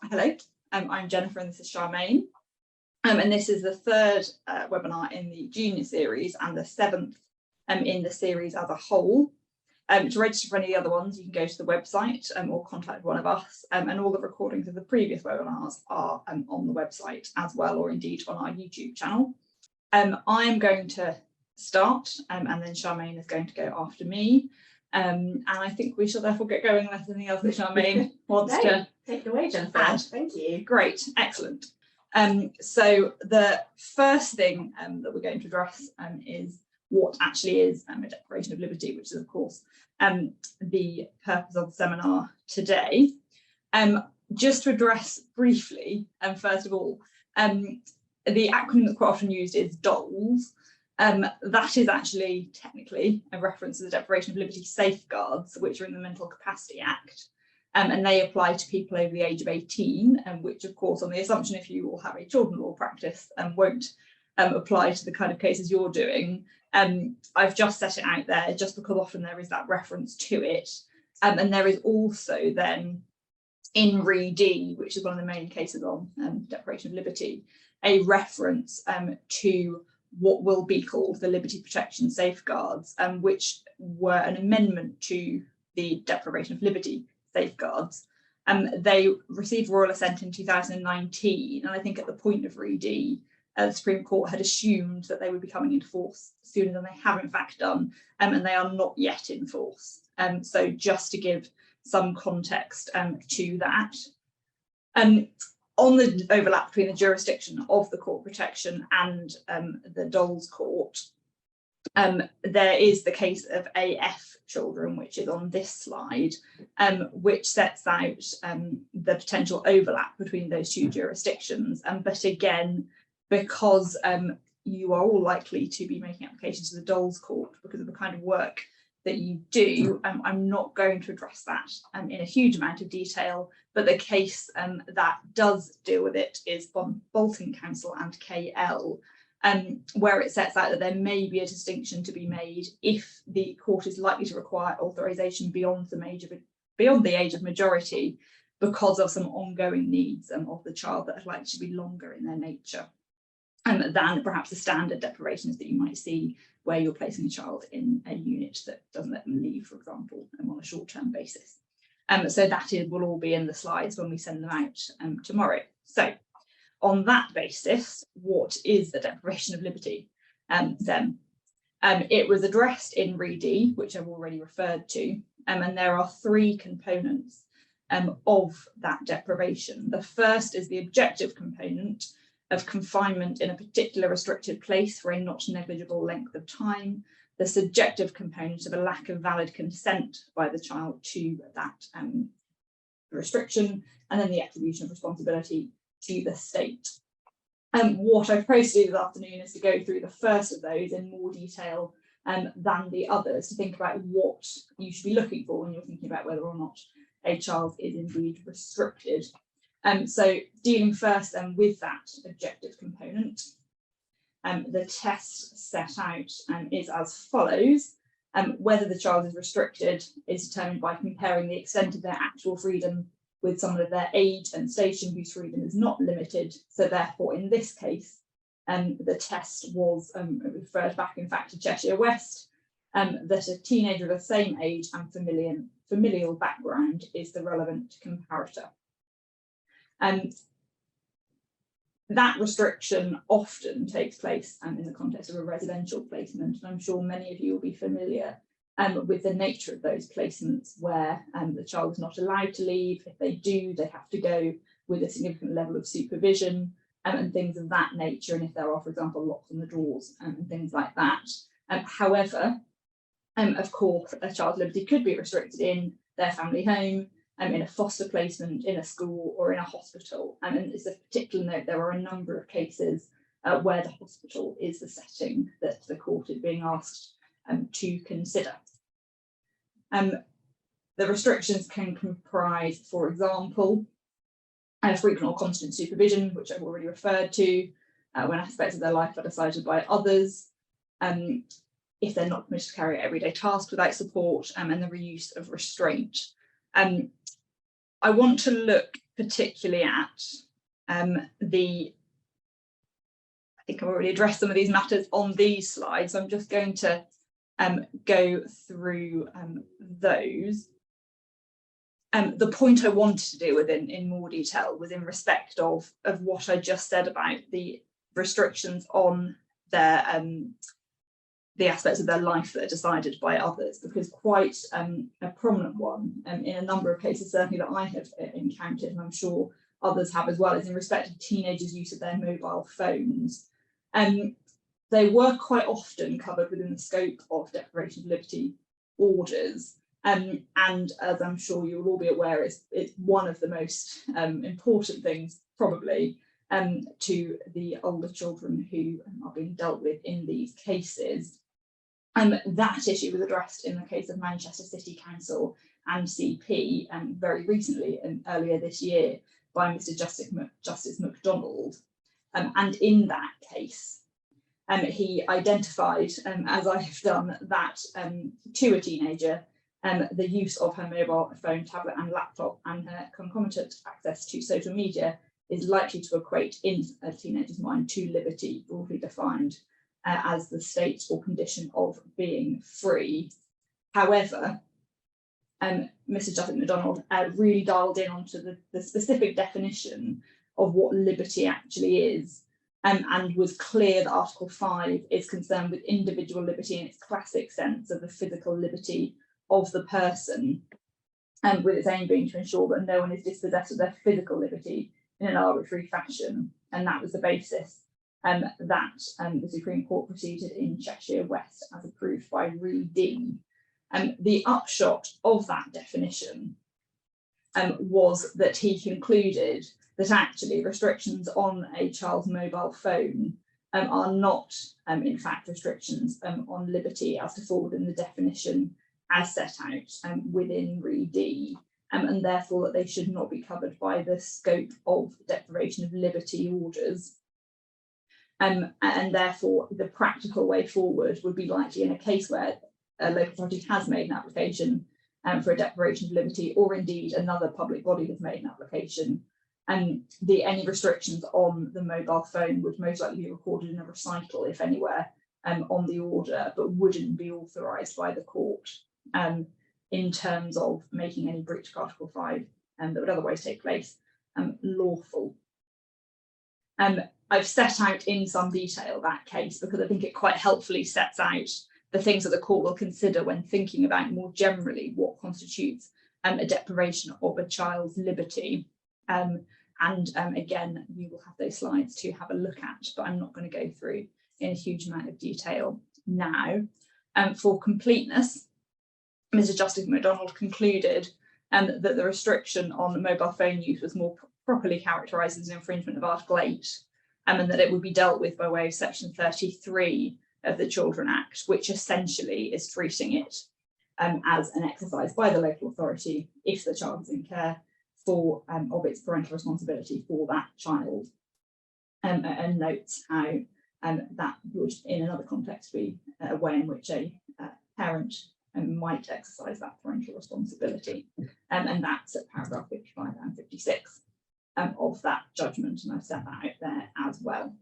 Hello, I'm Jennifer and this is Charmaine. And this is the third webinar in the junior series and the seventh in the series as a whole. To register for any of the other ones, you can go to the website or contact one of us, and all the recordings of the previous webinars are on the website as well, or indeed on our YouTube channel. I'm going to start and then Charmaine is going to go after me. And I think we shall therefore get going unless anything else that Charmaine wants to take it away, Jennifer. Add. Thank you. Great, excellent. So the first thing that we're going to address is what actually is a Deprivation of Liberty, which is of course the purpose of the seminar today. Just to address briefly, first of all, the acronym that's quite often used is DOLS. That is actually technically a reference to the Deprivation of Liberty safeguards, which are in the Mental Capacity Act. And they apply to people over the age of 18, which of course on the assumption if you all have a children law practice won't apply to the kind of cases you're doing. I've just set it out there just because often there is that reference to it. And there is also then in Re D, which is one of the main cases on Deprivation of Liberty, a reference to what will be called the Liberty Protection Safeguards, which were an amendment to the Deprivation of Liberty safeguards. They received royal assent in 2019, and I think at the point of Re D, the Supreme Court had assumed that they would be coming into force sooner than they have in fact done, and they are not yet in force. So just to give some context to that. On the overlap between the jurisdiction of the court protection and the DOLS court, there is the case of AF children, which is on this slide, which sets out the potential overlap between those two jurisdictions. But again, because you are all likely to be making applications to the DOLS court because of the kind of work that you do, I'm not going to address that in a huge amount of detail, but the case that does deal with it is from Bolton Council and KL, where it sets out that there may be a distinction to be made if the court is likely to require authorisation beyond the age of majority because of some ongoing needs of the child that are likely to be longer in their nature than perhaps the standard deprivations that you might see where you're placing a child in a unit that doesn't let them leave, for example, on a short-term basis. So that will all be in the slides when we send them out tomorrow. So on that basis, what is the Deprivation of Liberty then? It was addressed in Re D, which I've already referred to, and there are three components of that deprivation. The first is the objective component of confinement in a particular restricted place for a not negligible length of time, the subjective component of a lack of valid consent by the child to that restriction, and then the attribution of responsibility to the state. What I propose to do this afternoon is to go through the first of those in more detail than the others, to think about what you should be looking for when you're thinking about whether or not a child is indeed restricted. So dealing first with that objective component, the test set out is as follows. Whether the child is restricted is determined by comparing the extent of their actual freedom with someone of their age and station whose freedom is not limited. So therefore, in this case, the test was referred back, in fact, to Cheshire West, that a teenager of the same age and familial background is the relevant comparator. That restriction often takes place in the context of a residential placement, and I'm sure many of you will be familiar with the nature of those placements where the child is not allowed to leave. If they do, they have to go with a significant level of supervision and things of that nature, and if there are, for example, locks on the doors and things like that. However, of course, a child's liberty could be restricted in their family home, in a foster placement, in a school, or in a hospital. And it's a particular note, there are a number of cases where the hospital is the setting that the court is being asked to consider. The restrictions can comprise, for example, frequent or constant supervision, which I've already referred to, when aspects of their life are decided by others, if they're not permitted to carry out everyday tasks without support, and the reuse of restraint. I want to look particularly at I think I've already addressed some of these matters on these slides, so I'm just going to go through those. The point I wanted to deal with in more detail was in respect of what I just said about the restrictions on their the aspects of their life that are decided by others, because quite a prominent one in a number of cases, certainly that I have encountered, and I'm sure others have as well, is in respect of teenagers' use of their mobile phones. They were quite often covered within the scope of deprivation of liberty orders. And as I'm sure you'll all be aware, it's one of the most important things probably to the older children who are being dealt with in these cases. That issue was addressed in the case of Manchester City Council and CP very recently and earlier this year by Mr. Justice MacDonald. And in that case, he identified, as I have done, that to a teenager, the use of her mobile phone, tablet and laptop and her concomitant access to social media is likely to equate in a teenager's mind to liberty, broadly defined as the state or condition of being free. However, Mr. Justice MacDonald really dialed in onto the specific definition of what liberty actually is, and was clear that Article 5 is concerned with individual liberty in its classic sense of the physical liberty of the person, and with its aim being to ensure that no one is dispossessed of their physical liberty in an arbitrary fashion. And that was the basis that the Supreme Court proceeded in Cheshire West as approved by Re-D. The upshot of that definition was that he concluded that actually restrictions on a child's mobile phone are not, in fact, restrictions on liberty as to fall within the definition as set out within Re-D, and therefore that they should not be covered by the scope of deprivation of liberty orders. And therefore the practical way forward would be likely in a case where a local authority has made an application for a deprivation of liberty, or indeed another public body has made an application, and any restrictions on the mobile phone would most likely be recorded in a recital, if anywhere, on the order, but wouldn't be authorised by the court in terms of making any breach of Article 5 that would otherwise take place lawful. I've set out in some detail that case because I think it quite helpfully sets out the things that the court will consider when thinking about more generally what constitutes a deprivation of a child's liberty. Again, you will have those slides to have a look at, but I'm not going to go through in a huge amount of detail now. For completeness, Mr. Justice MacDonald concluded that the restriction on mobile phone use was more properly characterised as an infringement of Article 8, and that it would be dealt with by way of Section 33 of the Children Act, which essentially is treating it as an exercise by the local authority, if the child is in care, of its parental responsibility for that child, and notes how that would, in another context, be a way in which a parent might exercise that parental responsibility, and that's at paragraph 55 and 56 of that judgment, and I've set that out there as well.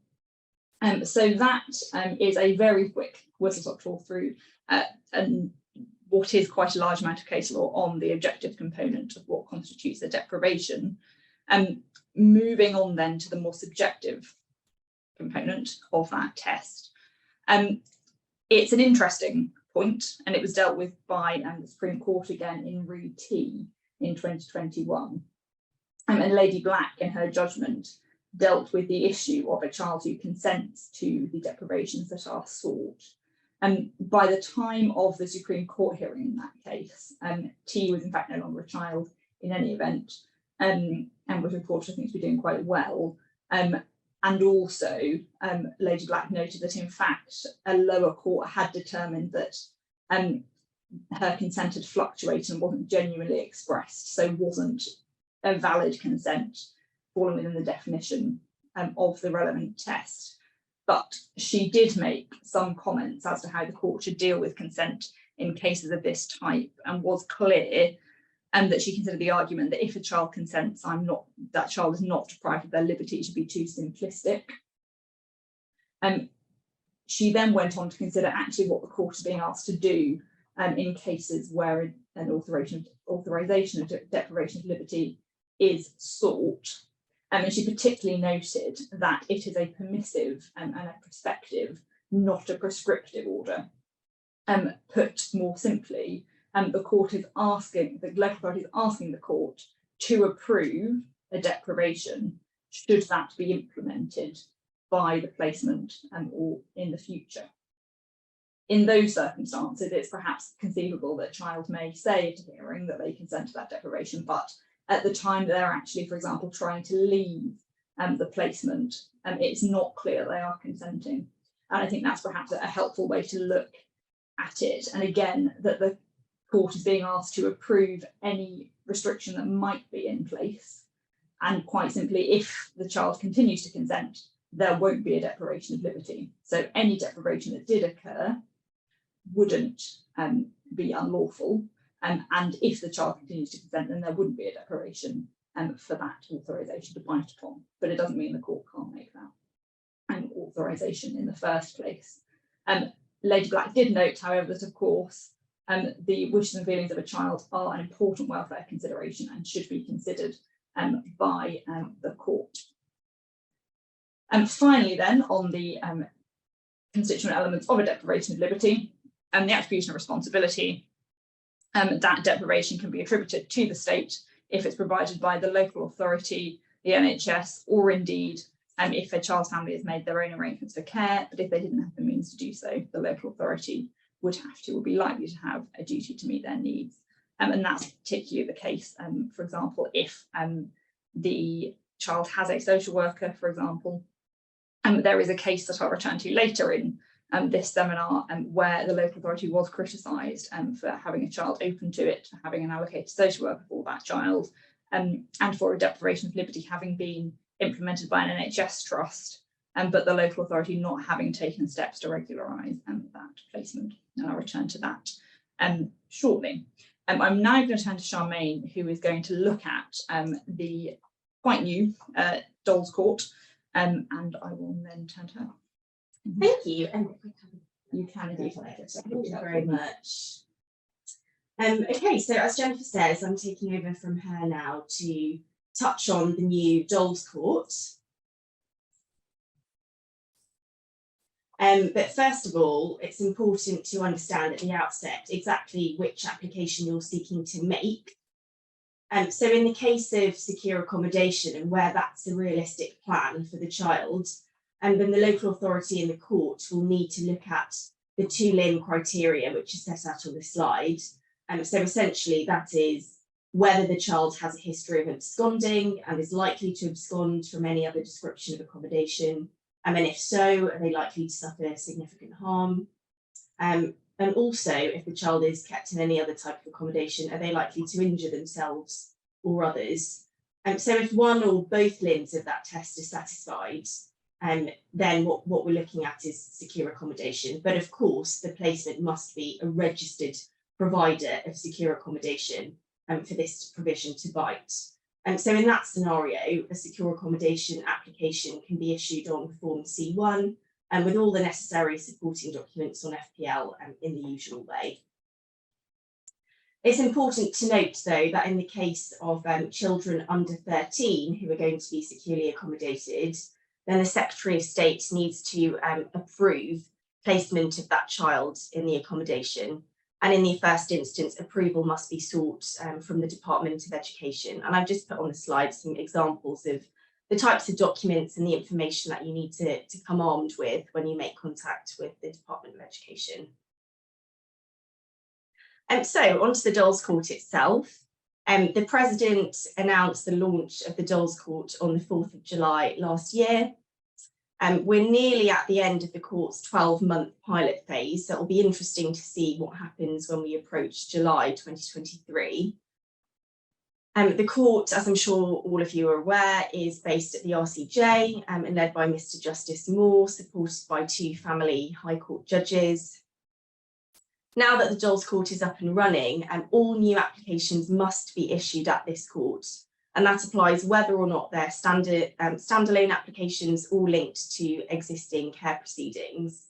So that is a very quick whistle-stop tour through and what is quite a large amount of case law on the objective component of what constitutes a deprivation. Moving on then to the more subjective component of that test. It's an interesting point, and it was dealt with by the Supreme Court again in Re-T in 2021. And Lady Black, in her judgment, dealt with the issue of a child who consents to the deprivations that are sought. And by the time of the Supreme Court hearing in that case, T was in fact no longer a child in any event, and was reported, I think, to be doing quite well. And also, Lady Black noted that in fact a lower court had determined that her consent had fluctuated and wasn't genuinely expressed, so wasn't a valid consent falling within the definition of the relevant test. But she did make some comments as to how the court should deal with consent in cases of this type, and was clear and that she considered the argument that if a child consents, that child is not deprived of their liberty to be too simplistic. She then went on to consider actually what the court is being asked to do in cases where an authorization of deprivation of liberty is sought. And she particularly noted that it is a permissive and a prospective, not a prescriptive order. Put more simply, the local authority is asking the court to approve a deprivation should that be implemented by the placement or in the future. In those circumstances, it's perhaps conceivable that a child may say at a hearing that they consent to that deprivation, but at the time they're actually, for example, trying to leave the placement, it's not clear they are consenting. And I think that's perhaps a helpful way to look at it. And again, that the court is being asked to approve any restriction that might be in place. And quite simply, if the child continues to consent, there won't be a deprivation of liberty. So any deprivation that did occur wouldn't be unlawful. And if the child continues to consent, then there wouldn't be a deprivation for that authorisation to bite upon. But it doesn't mean the court can't make that authorisation in the first place. Lady Black did note, however, that of course the wishes and feelings of a child are an important welfare consideration and should be considered by the court. And finally then, on the constituent elements of a deprivation of liberty, the attribution of responsibility, that deprivation can be attributed to the state if it's provided by the local authority, the NHS, or indeed if a child's family has made their own arrangements for care, but if they didn't have the means to do so, the local authority would have to or be likely to have a duty to meet their needs. And that's particularly the case, for example, if the child has a social worker, for example. There is a case that I'll return to later in this seminar where the local authority was criticised for having a child open to it, for having an allocated social worker for that child, and for a deprivation of liberty having been implemented by an NHS Trust, but the local authority not having taken steps to regularise that placement. And I'll return to that shortly. I'm now going to turn to Charmaine, who is going to look at the quite new DOLS court, and I will then turn to her. Thank you. You can indeed. Thank you very much. Okay, so as Jennifer says, I'm taking over from her now to touch on the new DOLS court. But first of all, it's important to understand at the outset exactly which application you're seeking to make. So in the case of secure accommodation and where that's a realistic plan for the child, then the local authority and the court will need to look at the 2 limb criteria, which is set out on the slide. So essentially that is whether the child has a history of absconding and is likely to abscond from any other description of accommodation. And if so, are they likely to suffer significant harm? And also, if the child is kept in any other type of accommodation, are they likely to injure themselves or others? So if one or both limbs of that test is satisfied, then what we're looking at is secure accommodation. But of course, the placement must be a registered provider of secure accommodation for this provision to bite. So in that scenario, a secure accommodation application can be issued on Form C1 and with all the necessary supporting documents on FPL in the usual way. It's important to note, though, that in the case of children under 13 who are going to be securely accommodated, then the Secretary of State needs to approve placement of that child in the accommodation. And in the first instance, approval must be sought from the Department of Education. And I've just put on the slide some examples of the types of documents and the information that you need to come armed with when you make contact with the Department of Education. So onto the DOLS court itself. The President announced the launch of the DOLS court on the 4th of July last year. We're nearly at the end of the court's 12-month pilot phase, so it'll be interesting to see what happens when we approach July 2023. The court, as I'm sure all of you are aware, is based at the RCJ and led by Mr. Justice Moore, supported by 2 family High Court judges. Now that the DOLS court is up and running, all new applications must be issued at this court, and that applies whether or not they're standalone applications or linked to existing care proceedings.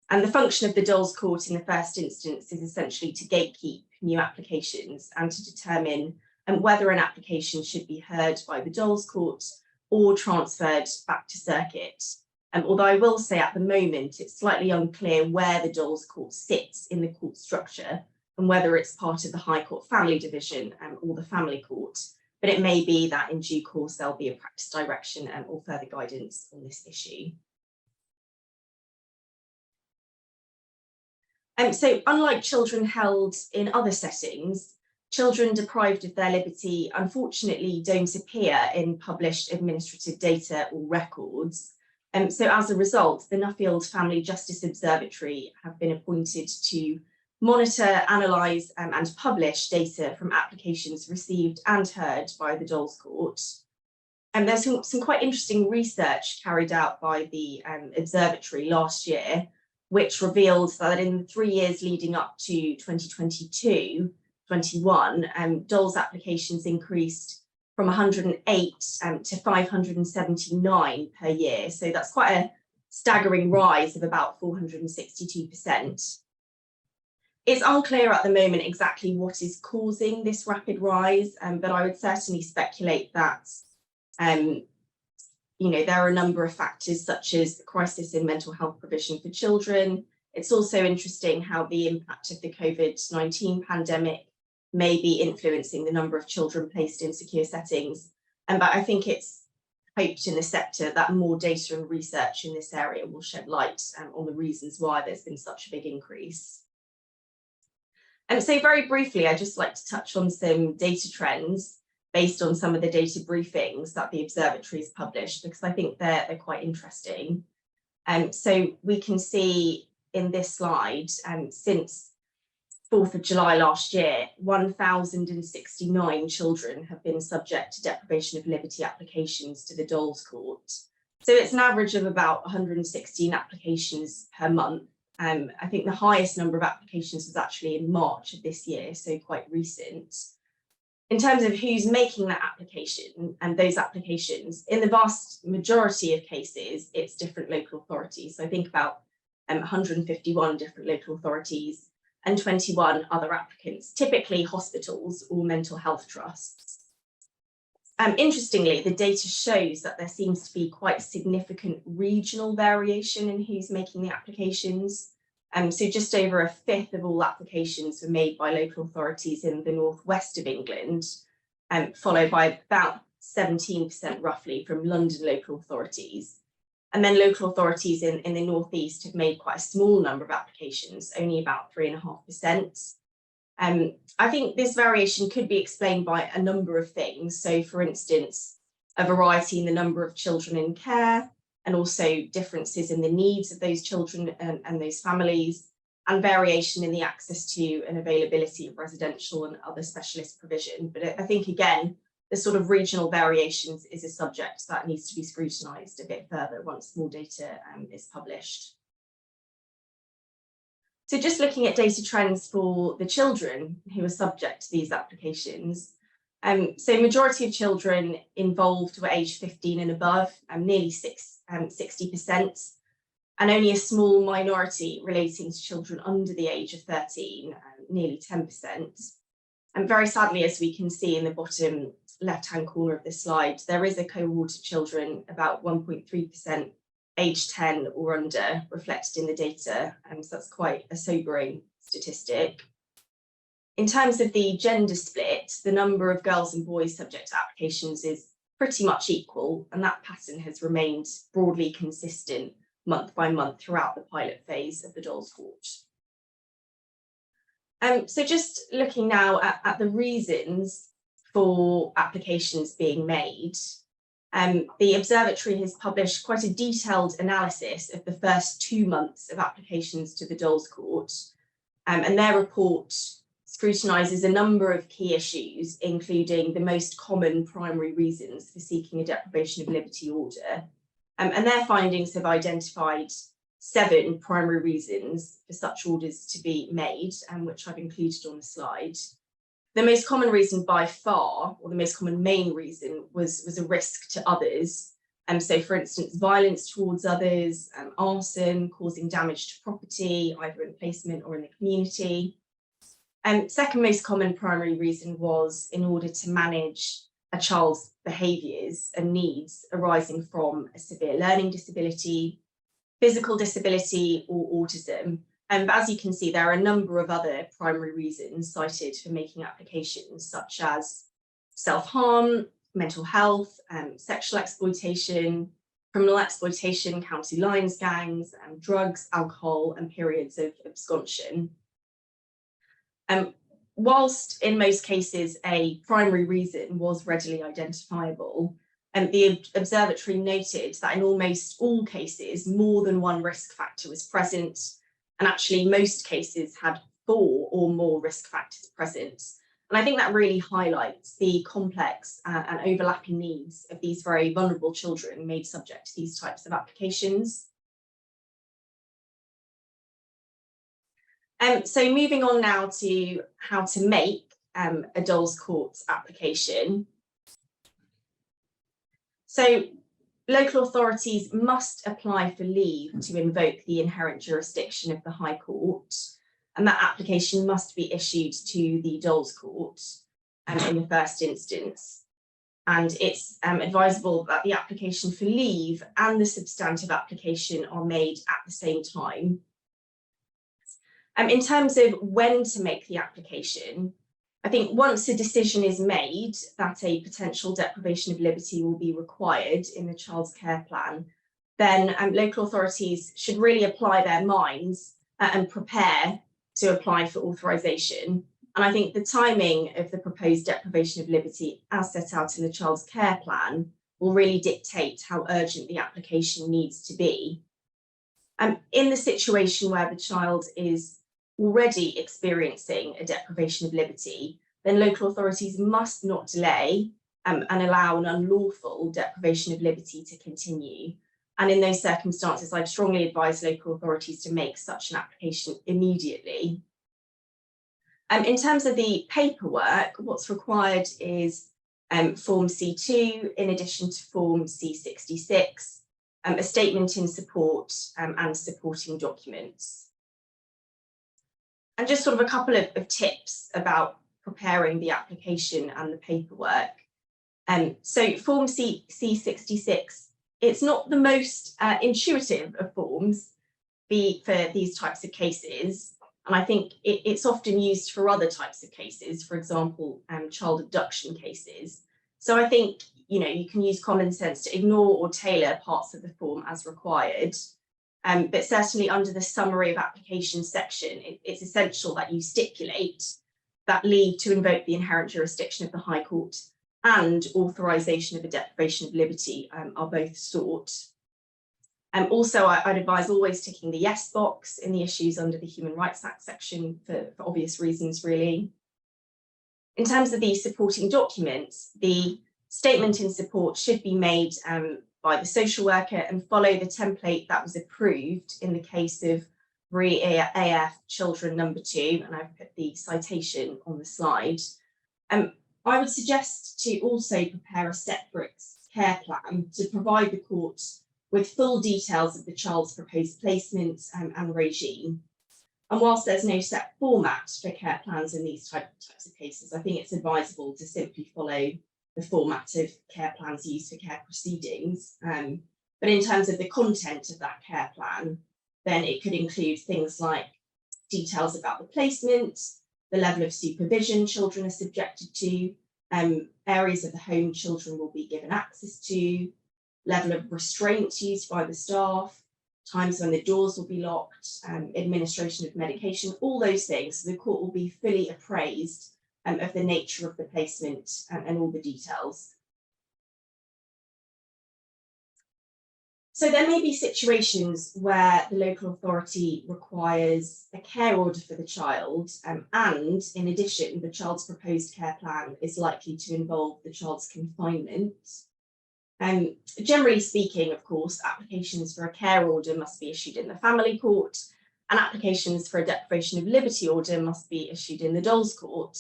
And the function of the DOLS court in the first instance is essentially to gatekeep new applications and to determine whether an application should be heard by the DOLS court or transferred back to circuit. Although I will say at the moment, it's slightly unclear where the DOLS court sits in the court structure and whether it's part of the High Court Family Division or the Family Court. But it may be that in due course, there'll be a practice direction or further guidance on this issue. So unlike children held in other settings, children deprived of their liberty unfortunately don't appear in published administrative data or records. So as a result, the Nuffield Family Justice Observatory have been appointed to monitor, analyse and publish data from applications received and heard by the DOLS court. And there's some quite interesting research carried out by the observatory last year, which revealed that in the 3 years leading up to 2022-21, DOLS applications increased from 108 to 579 per year. So that's quite a staggering rise of about 462%. It's unclear at the moment exactly what is causing this rapid rise, but I would certainly speculate that there are a number of factors such as the crisis in mental health provision for children. It's also interesting how the impact of the COVID-19 pandemic may be influencing the number of children placed in secure settings. But I think it's hoped in the sector that more data and research in this area will shed light on the reasons why there's been such a big increase. So very briefly, I'd just like to touch on some data trends based on some of the data briefings that the observatory has published, because I think they're quite interesting. So we can see in this slide, since 4th of July last year, 1,069 children have been subject to deprivation of liberty applications to the DOLS court. So it's an average of about 116 applications per month. I think the highest number of applications was actually in March of this year, so quite recent. In terms of who's making that application and those applications, in the vast majority of cases, it's different local authorities. So I think about 151 different local authorities and 21 other applicants, typically hospitals or mental health trusts. Interestingly, the data shows that there seems to be quite significant regional variation in who's making the applications. So just over a fifth of all applications were made by local authorities in the northwest of England, followed by about 17% roughly from London local authorities. And then local authorities in the northeast have made quite a small number of applications, only about 3.5%. I think this variation could be explained by a number of things. So for instance, a variety in the number of children in care, and also differences in the needs of those children and those families, and variation in the access to and availability of residential and other specialist provision. But I think, again, the sort of regional variations is a subject that needs to be scrutinised a bit further once more data is published. So just looking at data trends for the children who are subject to these applications. So majority of children involved were aged 15 and above, nearly 60%, and only a small minority relating to children under the age of 13, nearly 10%. And very sadly, as we can see in the bottom left-hand corner of this slide, there is a cohort of children, about 1.3%, aged 10 or under, reflected in the data. So that's quite a sobering statistic. In terms of the gender split, the number of girls and boys subject to applications is pretty much equal, and that pattern has remained broadly consistent month by month throughout the pilot phase of the DOLS court. So just looking now at the reasons for applications being made, the observatory has published quite a detailed analysis of the first 2 months of applications to the DOLS court, and their report scrutinises a number of key issues, including the most common primary reasons for seeking a deprivation of liberty order. And their findings have identified 7 primary reasons for such orders to be made, and which I've included on the slide. The most common reason by far, or the most common main reason, was a risk to others. So for instance, violence towards others, arson, causing damage to property, either in the placement or in the community. Second most common primary reason was in order to manage a child's behaviours and needs arising from a severe learning disability, physical disability, or autism. But as you can see, there are a number of other primary reasons cited for making applications, such as self-harm, mental health, sexual exploitation, criminal exploitation, county lines gangs, drugs, alcohol, and periods of absconsion. Whilst in most cases a primary reason was readily identifiable, the observatory noted that in almost all cases, more than one risk factor was present, and actually most cases had 4 or more risk factors present. And I think that really highlights the complex and overlapping needs of these very vulnerable children made subject to these types of applications. So moving on now to how to make a DOLS court application. So local authorities must apply for leave to invoke the inherent jurisdiction of the High Court, and that application must be issued to the DOLS court in the first instance. And it's advisable that the application for leave and the substantive application are made at the same time. In terms of when to make the application, I think once a decision is made that a potential deprivation of liberty will be required in the child's care plan, then local authorities should really apply their minds and prepare to apply for authorisation. And I think the timing of the proposed deprivation of liberty as set out in the child's care plan will really dictate how urgent the application needs to be. In the situation where the child is already experiencing a deprivation of liberty, then local authorities must not delay and allow an unlawful deprivation of liberty to continue. And in those circumstances, I'd strongly advise local authorities to make such an application immediately. In terms of the paperwork, what's required is Form C2 in addition to Form C66, a statement in support and supporting documents. And just sort of a couple of tips about preparing the application and the paperwork. So Form C66, it's not the most intuitive of forms for these types of cases. And I think it's often used for other types of cases, for example, child abduction cases. So I think, you can use common sense to ignore or tailor parts of the form as required. But certainly under the summary of application section, it's essential that you stipulate that leave to invoke the inherent jurisdiction of the High Court and authorisation of a deprivation of liberty are both sought. Also, I'd advise always ticking the yes box in the issues under the Human Rights Act section for obvious reasons, really. In terms of the supporting documents, the statement in support should be made by the social worker and follow the template that was approved in the case of RE-AF children number 2, and I've put the citation on the slide. I would suggest to also prepare a separate care plan to provide the court with full details of the child's proposed placement and regime. And whilst there's no set format for care plans in these types of cases, I think it's advisable to simply follow the format of care plans used for care proceedings. But in terms of the content of that care plan, then it could include things like details about the placement, the level of supervision children are subjected to, areas of the home children will be given access to, level of restraint used by the staff, times when the doors will be locked, administration of medication, all those things. So the court will be fully appraised of the nature of the placement and all the details. So there may be situations where the local authority requires a care order for the child, and in addition, the child's proposed care plan is likely to involve the child's confinement. Generally speaking, of course, applications for a care order must be issued in the family court, and applications for a deprivation of liberty order must be issued in the DOLS court.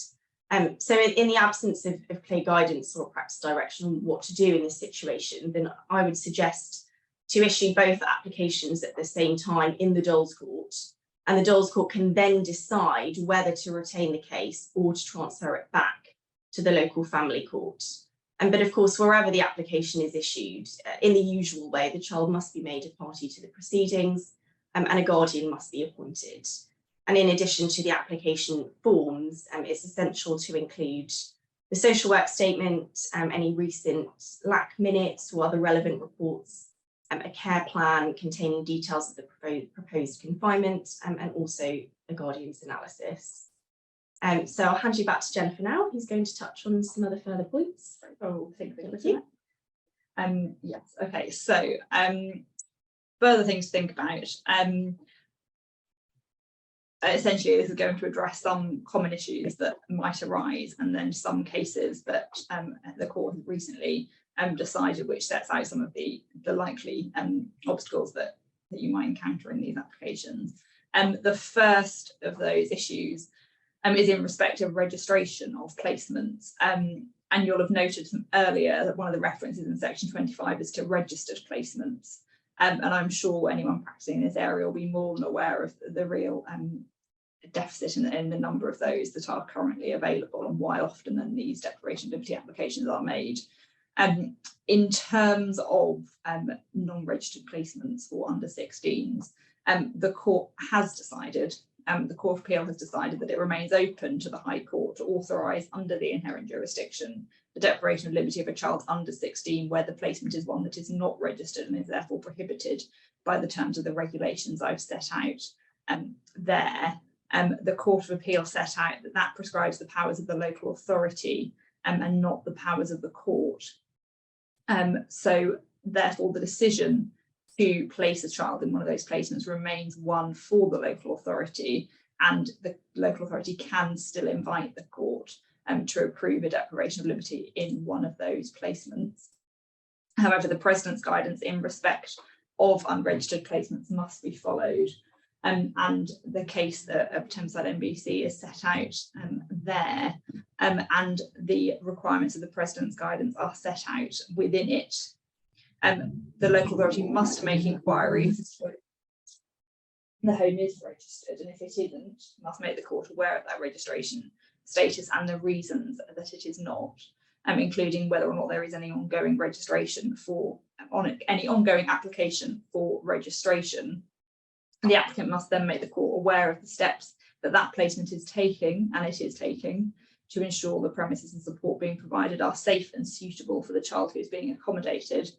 So in the absence of clear guidance or practice direction on what to do in this situation, then I would suggest to issue both applications at the same time in the DOLS court, and the DOLS court can then decide whether to retain the case or to transfer it back to the local family court. But of course, wherever the application is issued, in the usual way, the child must be made a party to the proceedings, and a guardian must be appointed. And in addition to the application forms, it's essential to include the social work statement, any recent LAC minutes or other relevant reports, a care plan containing details of the proposed confinement, and also a guardian's analysis. So I'll hand you back to Jennifer now, who's going to touch on some other further points. Oh, thank you. Yes, okay, so further things to think about. Essentially, this is going to address some common issues that might arise, and then some cases that the court has recently decided, which sets out some of the likely obstacles that you might encounter in these applications. The first of those issues is in respect of registration of placements. And you'll have noted earlier that one of the references in section 25 is to registered placements. And I'm sure anyone practicing in this area will be more than aware of the real deficit in the number of those that are currently available, and why often then these deprivation of liberty applications are made. In terms of non-registered placements for under 16s, the court has decided, the Court of Appeal has decided that it remains open to the High Court to authorise under the inherent jurisdiction the deprivation of liberty of a child under 16 where the placement is one that is not registered and is therefore prohibited by the terms of the regulations I've set out there. The Court of Appeal set out that prescribes the powers of the local authority and not the powers of the court. So therefore the decision to place a child in one of those placements remains one for the local authority, and the local authority can still invite the court to approve a deprivation of liberty in one of those placements. However, the President's guidance in respect of unregistered placements must be followed, and the case that Thameside NBC is set out there, and the requirements of the President's guidance are set out within it. The local authority must make inquiries. The home is registered, and if it isn't, must make the court aware of that registration status and the reasons that it is not, including whether or not there is any ongoing registration for any ongoing application for registration. The applicant must then make the court aware of the steps that placement is taking, and it is taking, to ensure the premises and support being provided are safe and suitable for the child who is being accommodated.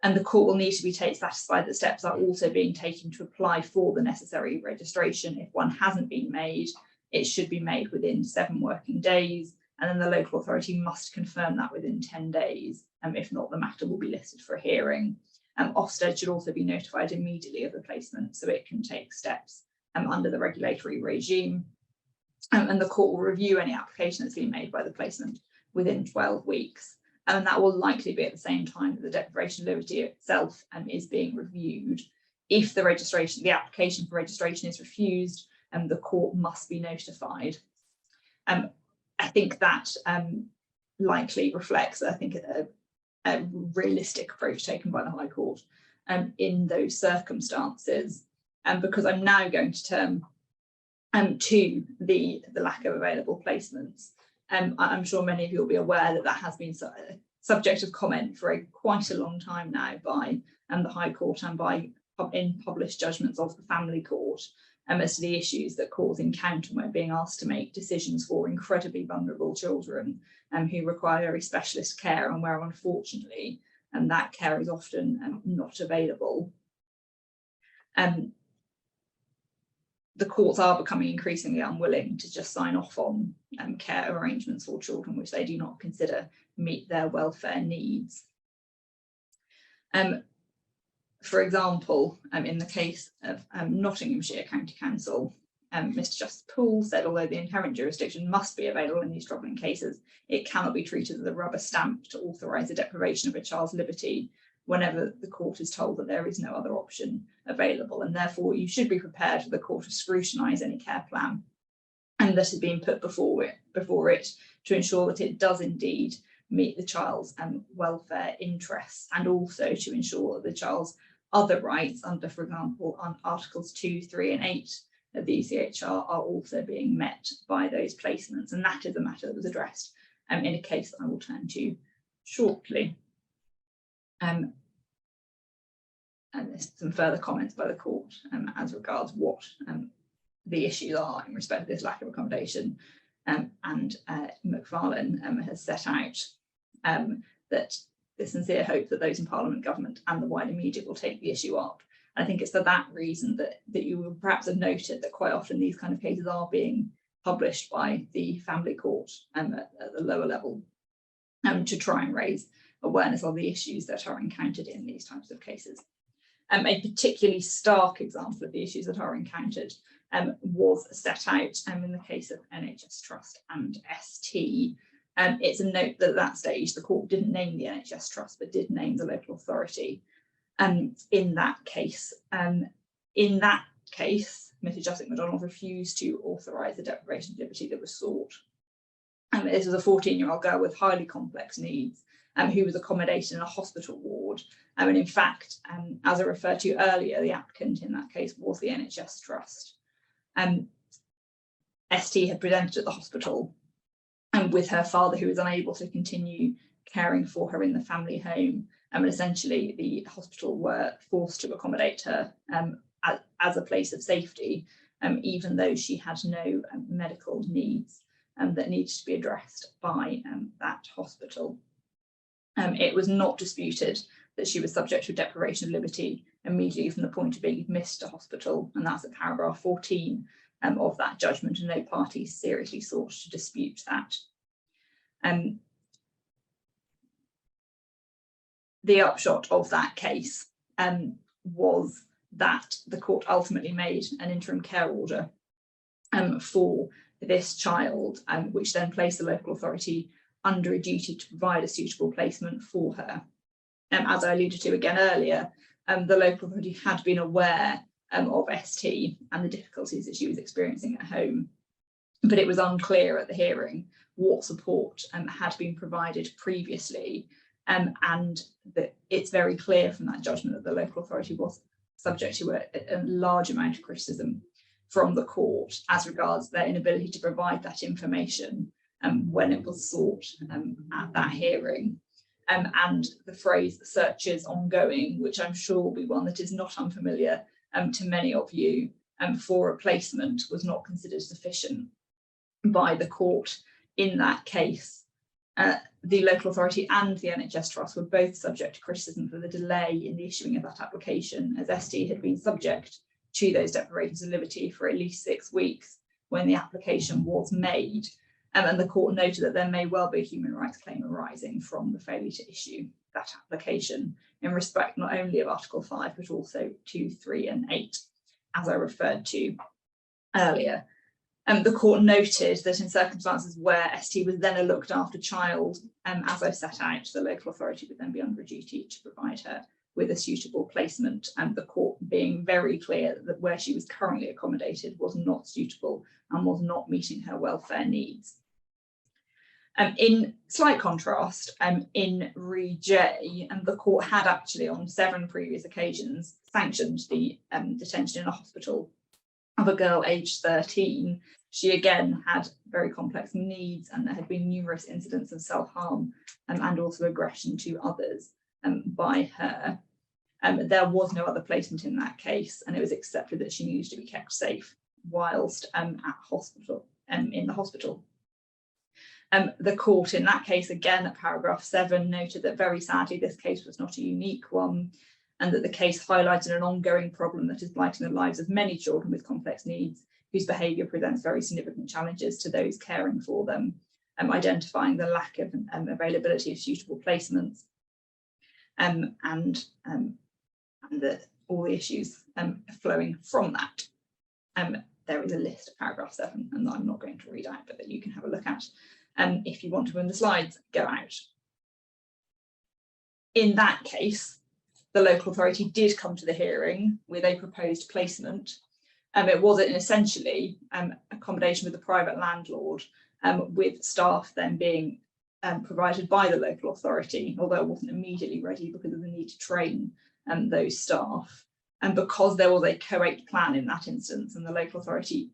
And the court will need to be satisfied that steps are also being taken to apply for the necessary registration. If one hasn't been made, it should be made within 7 working days, and then the local authority must confirm that within 10 days. If not, the matter will be listed for a hearing. Ofsted should also be notified immediately of the placement, so it can take steps under the regulatory regime. And the court will review any application that's been made by the placement within 12 weeks. And that will likely be at the same time that the deprivation of liberty itself is being reviewed. If the application for registration is refused, the court must be notified. I think that likely reflects, I think, a realistic approach taken by the High Court in those circumstances. Because I'm now going to turn to the lack of available placements. I'm sure many of you will be aware that has been subject of comment for quite a long time now by the High Court and in published judgments of the Family Court as to the issues that courts encounter when being asked to make decisions for incredibly vulnerable children who require very specialist care, and where unfortunately that care is often not available. The courts are becoming increasingly unwilling to just sign off on care arrangements for children which they do not consider meet their welfare needs. For example, in the case of Nottinghamshire County Council, Mr. Justice Poole said, although the inherent jurisdiction must be available in these troubling cases, it cannot be treated as a rubber stamp to authorise the deprivation of a child's liberty whenever the court is told that there is no other option available. And therefore, you should be prepared for the court to scrutinise any care plan and that has been put before it to ensure that it does indeed meet the child's welfare interests, and also to ensure that the child's other rights under, for example, on Articles 2, 3 and 8 of the ECHR are also being met by those placements. And that is a matter that was addressed in a case that I will turn to shortly. And there's some further comments by the court as regards what the issues are in respect of this lack of accommodation. And Macfarlane has set out that the sincere hope that those in Parliament, government and the wider media will take the issue up. I think it's for that reason that you will perhaps have noted that quite often these kind of cases are being published by the family court at the lower level to try and raise awareness of the issues that are encountered in these types of cases. A particularly stark example of the issues that are encountered was set out in the case of NHS Trust and ST. It's a note that at that stage the court didn't name the NHS Trust but did name the local authority in that case. In that case, Mr. Justice MacDonald refused to authorise the deprivation of liberty that was sought. This was a 14-year-old girl with highly complex needs who was accommodated in a hospital ward. And in fact, as I referred to earlier, the applicant in that case was the NHS Trust. ST had presented at the hospital with her father, who was unable to continue caring for her in the family home. And essentially, the hospital were forced to accommodate her as a place of safety, even though she had no medical needs that needed to be addressed by that hospital. It was not disputed that she was subject to a deprivation of liberty immediately from the point of being admitted to hospital, and that's at paragraph 14 of that judgment, and no party seriously sought to dispute that. The upshot of that case was that the court ultimately made an interim care order for this child, which then placed the local authority under a duty to provide a suitable placement for her. As I alluded to again earlier, the local authority had been aware of ST and the difficulties that she was experiencing at home, but it was unclear at the hearing what support had been provided previously, and that it's very clear from that judgment that the local authority was subject to a large amount of criticism from the court as regards their inability to provide that information when it was sought at that hearing. And the phrase "search is ongoing," which I'm sure will be one that is not unfamiliar to many of you, for a placement, was not considered sufficient by the court in that case. The local authority and the NHS Trust were both subject to criticism for the delay in the issuing of that application, as ST had been subject to those deprivations of liberty for at least 6 weeks when the application was made. And the court noted that there may well be a human rights claim arising from the failure to issue that application in respect not only of Article 5, but also 2, 3 and 8, as I referred to earlier. The court noted that in circumstances where ST was then a looked after child, as I set out, the local authority would then be under a duty to provide her with a suitable placement, and the court being very clear that where she was currently accommodated was not suitable and was not meeting her welfare needs. In slight contrast, in Re J, the court had actually on 7 previous occasions sanctioned the detention in a hospital of a girl aged 13. She again had very complex needs, and there had been numerous incidents of self-harm and also aggression to others by her. There was no other placement in that case, and it was accepted that she needed to be kept safe whilst at hospital, in the hospital. The court in that case, again at paragraph 7, noted that very sadly this case was not a unique one, and that the case highlighted an ongoing problem that is blighting the lives of many children with complex needs whose behaviour presents very significant challenges to those caring for them, identifying the lack of availability of suitable placements and all the issues flowing from that. there is a list at paragraph 7, and I'm not going to read out, but that you can have a look at. If you want to, when the slides go out. In that case, the local authority did come to the hearing with a proposed placement. It was essentially accommodation with the private landlord, with staff then being provided by the local authority, although it wasn't immediately ready because of the need to train those staff. And because there was a co-ed plan in that instance, and the local authority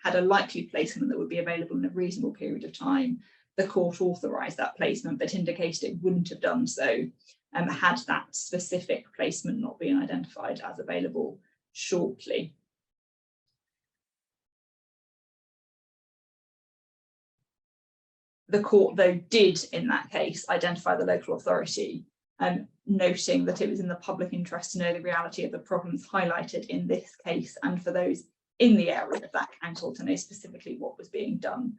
had a likely placement that would be available in a reasonable period of time, the court authorised that placement, but indicated it wouldn't have done so had that specific placement not been identified as available shortly. The court, though, did in that case identify the local authority, noting that it was in the public interest to know the reality of the problems highlighted in this case, and for those in the area of that council to know specifically what was being done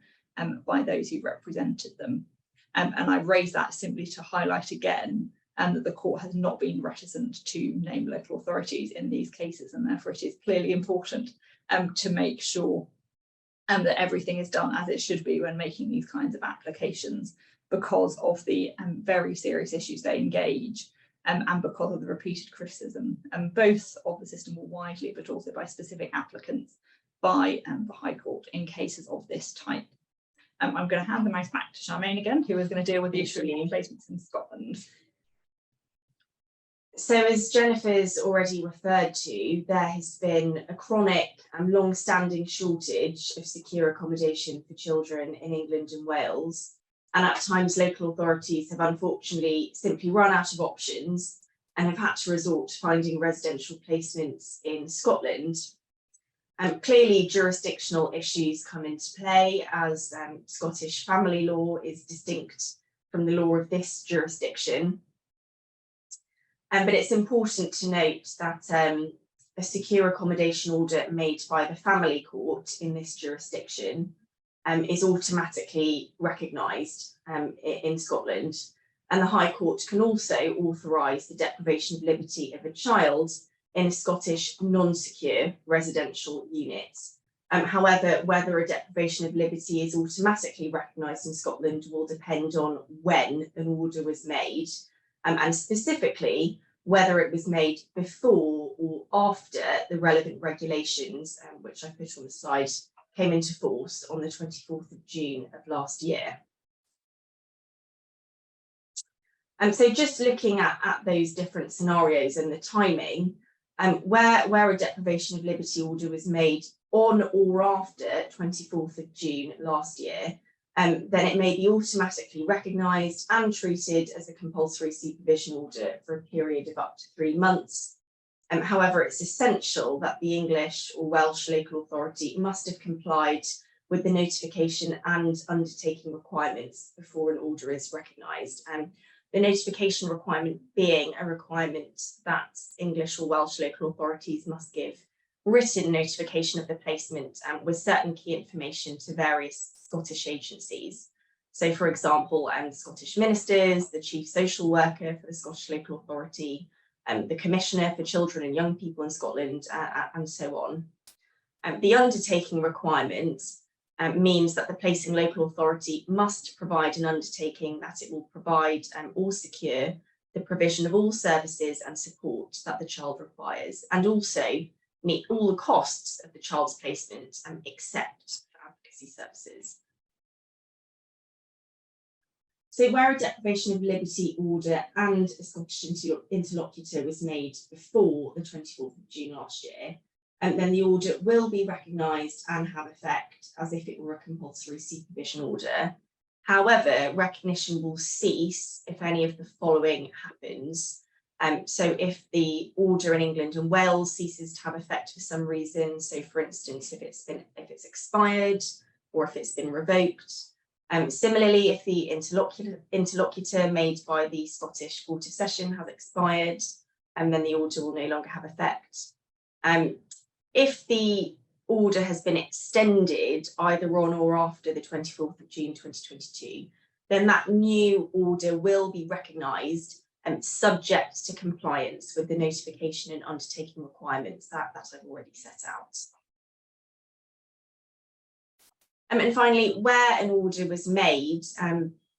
by those who represented them. And I raise that simply to highlight again that the court has not been reticent to name local authorities in these cases, and therefore it is clearly important to make sure that everything is done as it should be when making these kinds of applications, because of the very serious issues they engage, and because of the repeated criticism, both of the system more widely, but also by specific applicants by the High Court in cases of this type. I'm going to hand the mouse back to Charmaine again, who is going to deal with the issue of placements in Scotland. So as Jennifer's already referred to, there has been a chronic and long-standing shortage of secure accommodation for children in England and Wales. And at times local authorities have unfortunately simply run out of options and have had to resort to finding residential placements in Scotland. Clearly jurisdictional issues come into play, as Scottish family law is distinct from the law of this jurisdiction. But it's important to note that a secure accommodation order made by the family court in this jurisdiction is automatically recognised in Scotland, and the High Court can also authorise the deprivation of liberty of a child in a Scottish non-secure residential unit. However, whether a deprivation of liberty is automatically recognised in Scotland will depend on when an order was made, and specifically whether it was made before or after the relevant regulations, which I put on the slide, came into force on the 24th of June of last year. So just looking at those different scenarios and the timing, where a deprivation of liberty order was made on or after 24th of June last year, then it may be automatically recognised and treated as a compulsory supervision order for a period of up to 3 months. However, it's essential that the English or Welsh local authority must have complied with the notification and undertaking requirements before an order is recognised. The notification requirement being a requirement that English or Welsh local authorities must give written notification of the placement with certain key information to various Scottish agencies. So, for example, Scottish ministers, the chief social worker for the Scottish local authority, the Commissioner for Children and Young People in Scotland, and so on. The undertaking requirement means that the placing local authority must provide an undertaking that it will provide or secure the provision of all services and support that the child requires, and also meet all the costs of the child's placement except for advocacy services. So where a deprivation of liberty order and a Scottish interlocutor was made before the 24th of June last year, then the order will be recognised and have effect as if it were a compulsory supervision order. However, recognition will cease if any of the following happens. So if the order in England and Wales ceases to have effect for some reason, so for instance, if it's expired or if it's been revoked. Similarly, if the interlocutor made by the Scottish Court of Session has expired, then the order will no longer have effect. If the order has been extended either on or after the 24th of June 2022, then that new order will be recognised subject to compliance with the notification and undertaking requirements that I've already set out. And finally, where an order was made,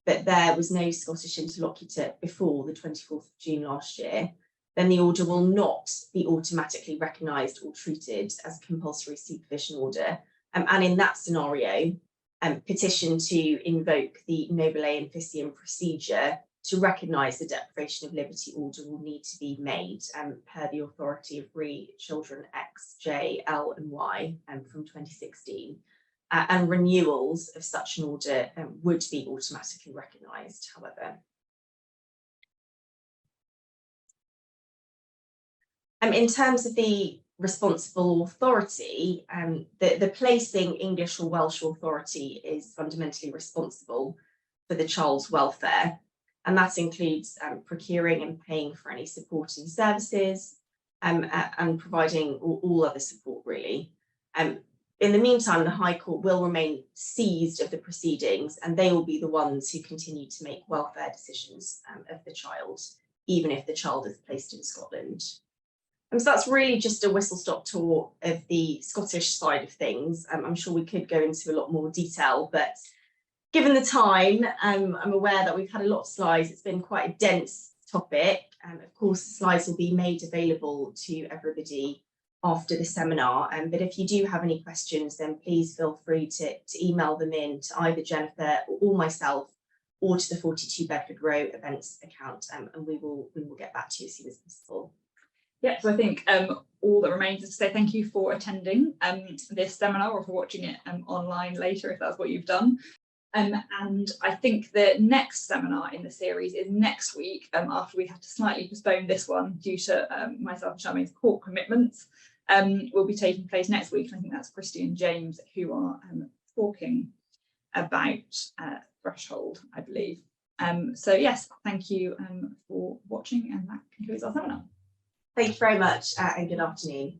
but there was no Scottish interlocutor before the 24th of June last year, then the order will not be automatically recognised or treated as a compulsory supervision order. And in that scenario, petition to invoke the nobile officium procedure to recognise the deprivation of liberty order will need to be made per the authority of Re Children X, J, L and Y from 2016. And renewals of such an order would be automatically recognised, however. In terms of the responsible authority, the placing English or Welsh authority is fundamentally responsible for the child's welfare, and that includes procuring and paying for any supporting services and providing all other support, really. In the meantime, the High Court will remain seized of the proceedings, and they will be the ones who continue to make welfare decisions of the child, even if the child is placed in Scotland. So that's really just a whistle-stop tour of the Scottish side of things. I'm sure we could go into a lot more detail, but given the time, I'm aware that we've had a lot of slides. It's been quite a dense topic. Of course, the slides will be made available to everybody after the seminar. But if you do have any questions, then please feel free to email them in to either Jennifer or myself, or to the 42 Bedford Row events account, and we will get back to you as soon as possible. Yeah, so I think all that remains is to say thank you for attending this seminar, or for watching it online later if that's what you've done. And I think the next seminar in the series is next week, after we have to slightly postpone this one due to myself and Charmaine's court commitments. Will be taking place next week, and I think that's Christy and James who are talking about threshold, I believe. So yes, thank you for watching, and that concludes our seminar. Thank you very much, and good afternoon.